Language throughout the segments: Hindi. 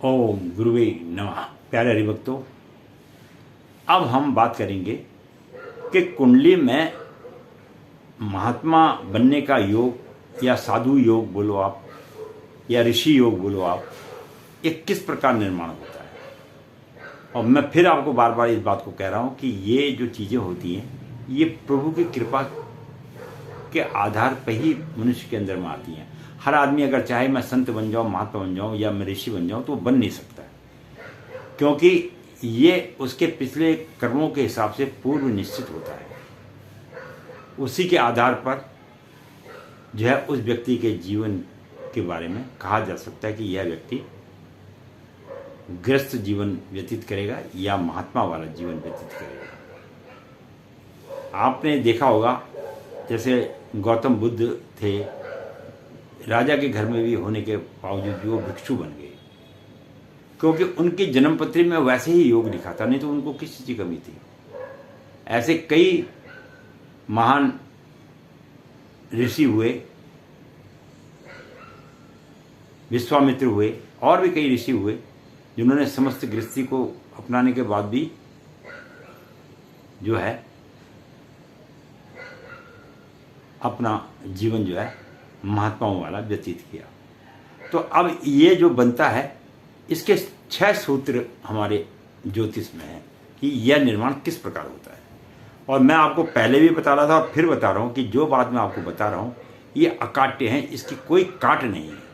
ओम गुरुवे नमः। प्यारे हरिभक्तों, अब हम बात करेंगे कि कुंडली में महात्मा बनने का योग या साधु योग बोलो आप या ऋषि योग बोलो आप, ये किस प्रकार निर्माण होता है। और मैं फिर आपको बार बार इस बात को कह रहा हूँ कि ये जो चीज़ें होती हैं ये प्रभु की कृपा के आधार पर ही मनुष्य के अंदर में आती हैं। हर आदमी अगर चाहे मैं संत बन जाऊँ, महात्मा बन जाऊँ या मैं ऋषि बन जाऊँ तो वो बन नहीं सकता है, क्योंकि ये उसके पिछले कर्मों के हिसाब से पूर्व निश्चित होता है। उसी के आधार पर जो है उस व्यक्ति के जीवन के बारे में कहा जा सकता है कि यह व्यक्ति गृहस्थ जीवन व्यतीत करेगा या महात्मा वाला जीवन व्यतीत करेगा। आपने देखा होगा जैसे गौतम बुद्ध थे, राजा के घर में भी होने के बावजूद भी वो भिक्षु बन गए, क्योंकि उनकी जन्मपत्री में वैसे ही योग लिखा था, नहीं तो उनको किस चीज़ की कमी थी। ऐसे कई महान ऋषि हुए, विश्वामित्र हुए और भी कई ऋषि हुए जिन्होंने समस्त गृहस्थी को अपनाने के बाद भी जो है अपना जीवन जो है महात्माओं वाला व्यतीत किया। तो अब ये जो बनता है इसके 6 सूत्र हमारे ज्योतिष में है कि यह निर्माण किस प्रकार होता है। और मैं आपको पहले भी बता रहा था और फिर बता रहा हूँ कि जो बात मैं आपको बता रहा हूँ ये अकाट्य है, इसकी कोई काट नहीं है।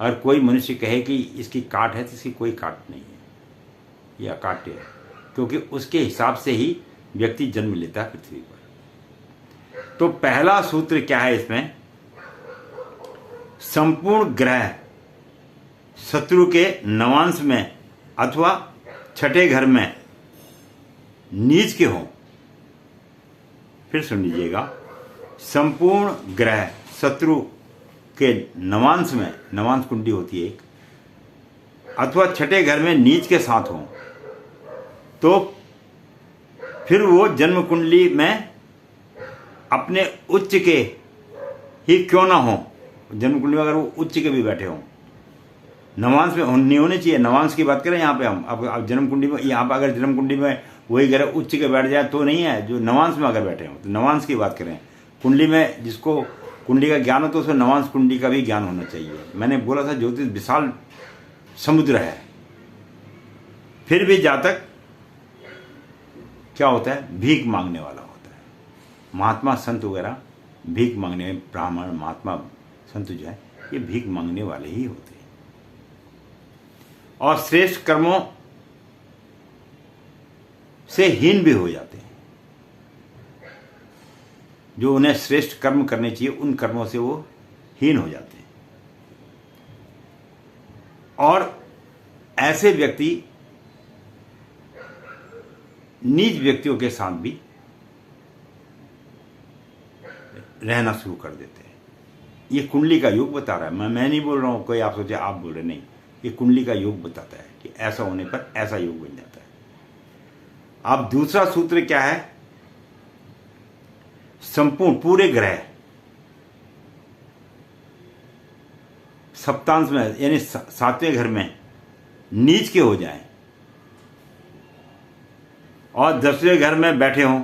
अगर कोई मनुष्य कहे कि इसकी काट है तो इसकी कोई काट नहीं है, ये अकाट्य है, क्योंकि उसके हिसाब से ही व्यक्ति जन्म लेता है पृथ्वी पर। तो पहला सूत्र क्या है इसमें, संपूर्ण ग्रह शत्रु के नवांश में अथवा छठे घर में नीच के हों। फिर सुन लीजिएगा, संपूर्ण ग्रह शत्रु के नवांश में, नवांश कुंडली होती है एक, अथवा छठे घर में नीच के साथ हों, तो फिर वो जन्म कुंडली में अपने उच्च के ही क्यों ना हो, जन्म कुंडली में अगर वो उच्च के भी बैठे हों, नवांश में नहीं होने चाहिए। नवांश की बात करें यहाँ पे हम, अब जन्म कुंडली में, यहाँ पर अगर जन्म कुंडली में वही ग्रह उच्च के बैठ जाए तो नहीं है, जो नवांश में अगर बैठे हों तो नवांश की बात करें। कुंडली में जिसको कुंडली का ज्ञान हो तो उसको नवांश कुंडली का भी ज्ञान होना चाहिए। मैंने बोला था ज्योतिष विशाल समुद्र है। फिर भी जातक क्या होता है, भीख मांगने वाला होता है। महात्मा संत वगैरह भीख मांगने, ब्राह्मण महात्मा संत जो है ये भीख मांगने वाले ही होते हैं। और श्रेष्ठ कर्मों से हीन भी हो जाते हैं। जो उन्हें श्रेष्ठ कर्म करने चाहिए उन कर्मों से वो हीन हो जाते हैं। और ऐसे व्यक्ति नीच व्यक्तियों के साथ भी रहना शुरू कर देते हैं। ये कुंडली का योग बता रहा है, मैं नहीं बोल रहा हूं, कोई आप सोचे आप बोल रहे, नहीं, ये कुंडली का योग बताता है कि ऐसा होने पर ऐसा योग बन जाता है। अब दूसरा सूत्र क्या है, संपूर्ण पूरे ग्रह सप्तांश में यानी 7वें घर में नीच के हो जाएं और 10वें घर में बैठे हों,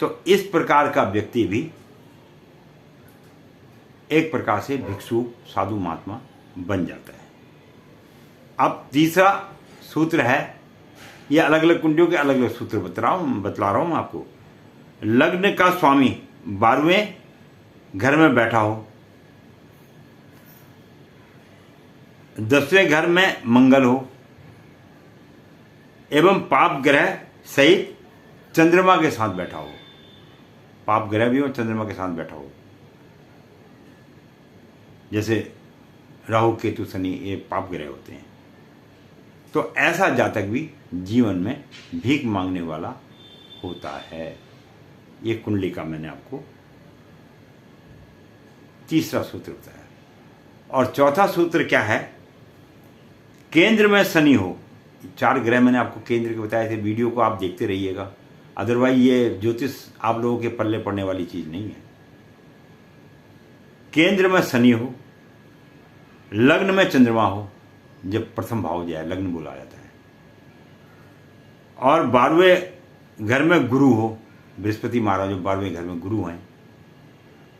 तो इस प्रकार का व्यक्ति भी एक प्रकार से भिक्षु साधु महात्मा बन जाता है। अब तीसरा सूत्र है, ये अलग अलग कुंडलियों के अलग अलग सूत्र बतला रहा हूं मैं आपको। लग्न का स्वामी 12वें घर में बैठा हो, 10वें घर में मंगल हो एवं पाप ग्रह सहित चंद्रमा के साथ बैठा हो, पाप ग्रह भी हो चंद्रमा के साथ बैठा हो, जैसे राहु केतु शनि ये पाप ग्रह होते हैं, तो ऐसा जातक भी जीवन में भीख मांगने वाला होता है। ये कुंडली का मैंने आपको तीसरा सूत्र बताया। और चौथा सूत्र क्या है, केंद्र में शनि हो। 4 ग्रह मैंने आपको केंद्र के बताए थे, वीडियो को आप देखते रहिएगा, अदरवाइज ये ज्योतिष आप लोगों के पल्ले पड़ने वाली चीज नहीं है। केंद्र में शनि हो, लग्न में चंद्रमा हो, जब प्रथम भाव जो है लग्न बोला जाता है, और 12वें घर में गुरु हो, बृहस्पति महाराज जो 12वें घर में गुरु हैं,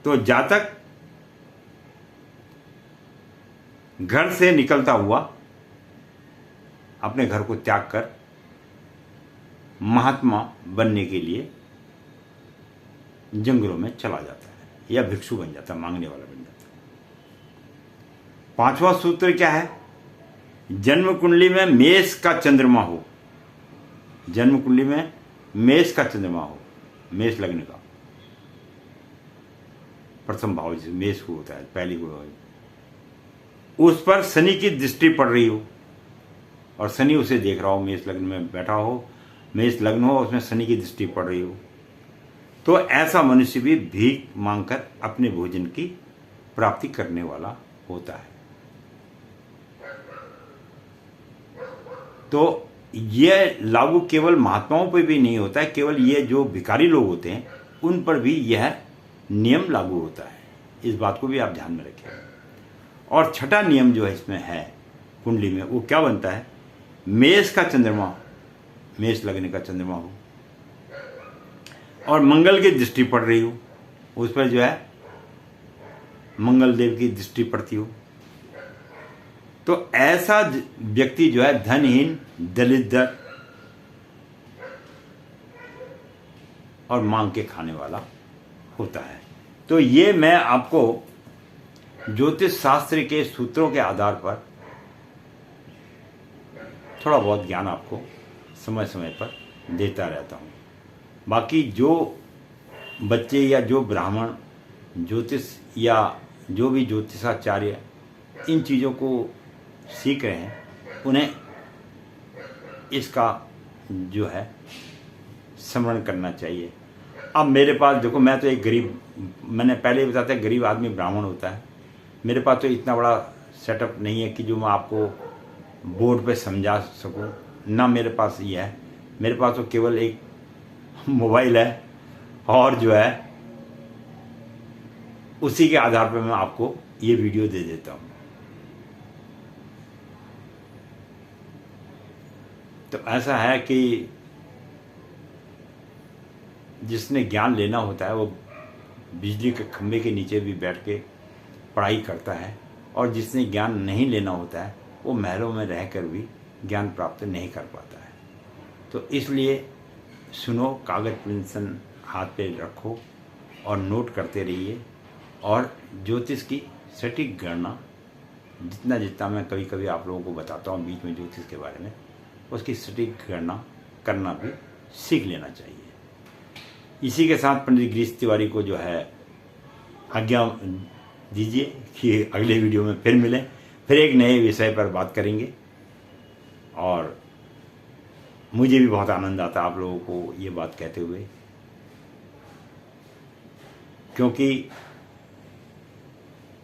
तो जातक घर से निकलता हुआ अपने घर को त्याग कर महात्मा बनने के लिए जंगलों में चला जाता है या भिक्षु बन जाता है, मांगने वाला बन जाता है। 5वां सूत्र क्या है? जन्म कुंडली में मेष का चंद्रमा हो, जन्म कुंडली में मेष का चंद्रमा हो, मेष लग्न का प्रथम भाव जिसे मेष को होता है, पहली को है, उस पर शनि की दृष्टि पड़ रही हो और शनि उसे देख रहा हो, मेष लग्न में बैठा हो, मेष लग्न हो, उसमें शनि की दृष्टि पड़ रही हो, तो ऐसा मनुष्य भी भीख मांगकर अपने भोजन की प्राप्ति करने वाला होता है। तो यह लागू केवल महात्माओं पर भी नहीं होता है, केवल ये जो भिखारी लोग होते हैं उन पर भी यह नियम लागू होता है। इस बात को भी आप ध्यान में रखें। और छठा नियम जो है इसमें है कुंडली में, वो क्या बनता है? मेष का चंद्रमा, मेष लग्न का चंद्रमा हो और मंगल की दृष्टि पड़ रही हो, उस पर जो है मंगल देव की दृष्टि पड़ती हो, तो ऐसा व्यक्ति जो है धनहीन, दरिद्र और मांग के खाने वाला होता है। तो ये मैं आपको ज्योतिष शास्त्र के सूत्रों के आधार पर थोड़ा बहुत ज्ञान आपको समय समय पर देता रहता हूँ। बाकी जो बच्चे या जो ब्राह्मण ज्योतिष या जो भी ज्योतिषाचार्य इन चीज़ों को सीख रहे हैं, उन्हें इसका जो है स्मरण करना चाहिए। अब मेरे पास देखो, मैं तो एक गरीब, मैंने पहले ही बताया गरीब आदमी ब्राह्मण होता है, मेरे पास तो इतना बड़ा सेटअप नहीं है कि जो मैं आपको बोर्ड पे समझा सकूं, ना मेरे पास ये है। मेरे पास तो केवल एक मोबाइल है और जो है उसी के आधार पर मैं आपको ये वीडियो दे देता हूं। तो ऐसा है कि जिसने ज्ञान लेना होता है वो बिजली के खंभे के नीचे भी बैठ के पढ़ाई करता है, और जिसने ज्ञान नहीं लेना होता है वो महलों में रहकर भी ज्ञान प्राप्त नहीं कर पाता है। तो इसलिए सुनो, कागज पेंसिल हाथ पे रखो और नोट करते रहिए, और ज्योतिष की सटीक गणना जितना जितना मैं कभी कभी आप लोगों को बताता हूँ बीच में ज्योतिष के बारे में, उसकी सटीक गणना करना भी सीख लेना चाहिए। इसी के साथ पंडित गिरीश तिवारी को जो है आज्ञा दीजिए कि अगले वीडियो में फिर मिलें, फिर एक नए विषय पर बात करेंगे। और मुझे भी बहुत आनंद आता आप लोगों को ये बात कहते हुए, क्योंकि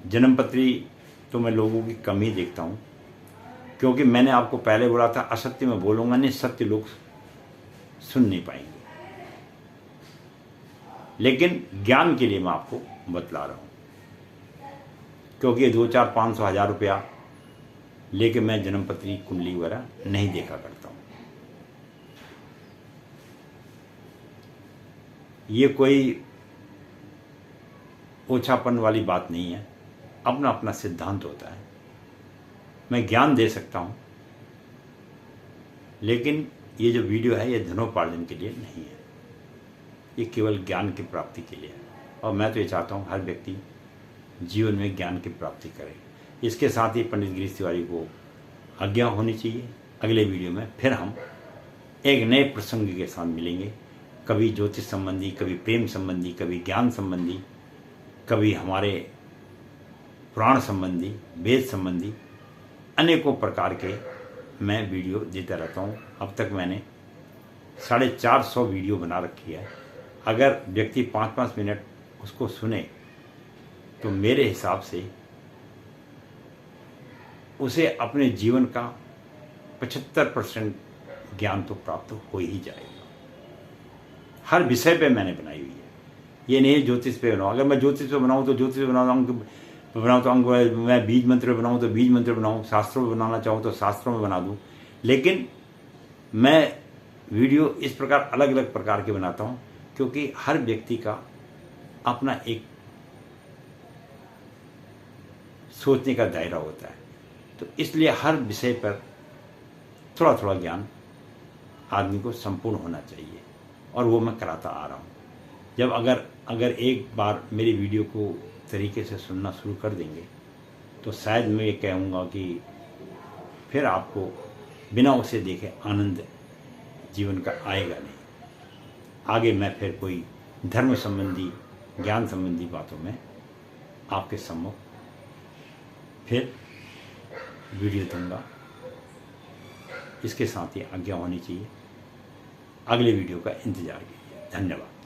जन्मपत्री तो मैं लोगों की कम ही देखता हूँ, क्योंकि मैंने आपको पहले बोला था असत्य में बोलूँगा नहीं, सत्य लोग सुन नहीं पाएंगे। लेकिन ज्ञान के लिए मैं आपको बतला रहा हूँ, क्योंकि 2-4-500-1000 रुपया लेके मैं जन्मपत्री कुंडली वगैरह नहीं देखा करता हूँ। ये कोई ओछापन वाली बात नहीं है, अपना अपना सिद्धांत होता है। मैं ज्ञान दे सकता हूँ, लेकिन ये जो वीडियो है ये धनोपार्जन के लिए नहीं है, ये केवल ज्ञान की प्राप्ति के लिए है। और मैं तो ये चाहता हूँ हर व्यक्ति जीवन में ज्ञान की प्राप्ति करे। इसके साथ ही पंडित गिरीश तिवारी को आज्ञा होनी चाहिए। अगले वीडियो में फिर हम एक नए प्रसंग के साथ मिलेंगे, कभी ज्योतिष संबंधी, कभी प्रेम संबंधी, कभी ज्ञान संबंधी, कभी हमारे पुराण संबंधी, वेद संबंधी, अनेकों प्रकार के मैं वीडियो देता रहता हूँ। अब तक मैंने 450 वीडियो बना रखी है। अगर व्यक्ति 5-5 मिनट उसको सुने तो मेरे हिसाब से उसे अपने जीवन का 75% ज्ञान तो प्राप्त हो ही जाएगा। हर विषय पे मैंने बनाई हुई है, ये नहीं है ज्योतिष पे बनाओ। अगर मैं ज्योतिष पे बनाऊँ तो ज्योतिष पे बनाऊँ, अंक बनाऊँ तो अंक, मैं बीज मंत्र बनाऊँ तो बीज मंत्र बनाऊँ, शास्त्रों में बनाना चाहूँ तो शास्त्रों में बना दूँ। लेकिन मैं वीडियो इस प्रकार अलग अलग प्रकार के बनाता हूँ क्योंकि हर व्यक्ति का अपना एक सोचने का दायरा होता है, तो इसलिए हर विषय पर थोड़ा थोड़ा ज्ञान आदमी को संपूर्ण होना चाहिए, और वो मैं कराता आ रहा हूँ। जब अगर एक बार मेरी वीडियो को तरीके से सुनना शुरू कर देंगे तो शायद मैं ये कहूँगा कि फिर आपको बिना उसे देखे आनंद जीवन का आएगा नहीं। आगे मैं फिर कोई धर्म संबंधी, ज्ञान संबंधी बातों में आपके सम्मुख फिर वीडियो दूंगा। इसके साथ ही आज्ञा होनी चाहिए। अगले वीडियो का इंतजार कीजिए। धन्यवाद।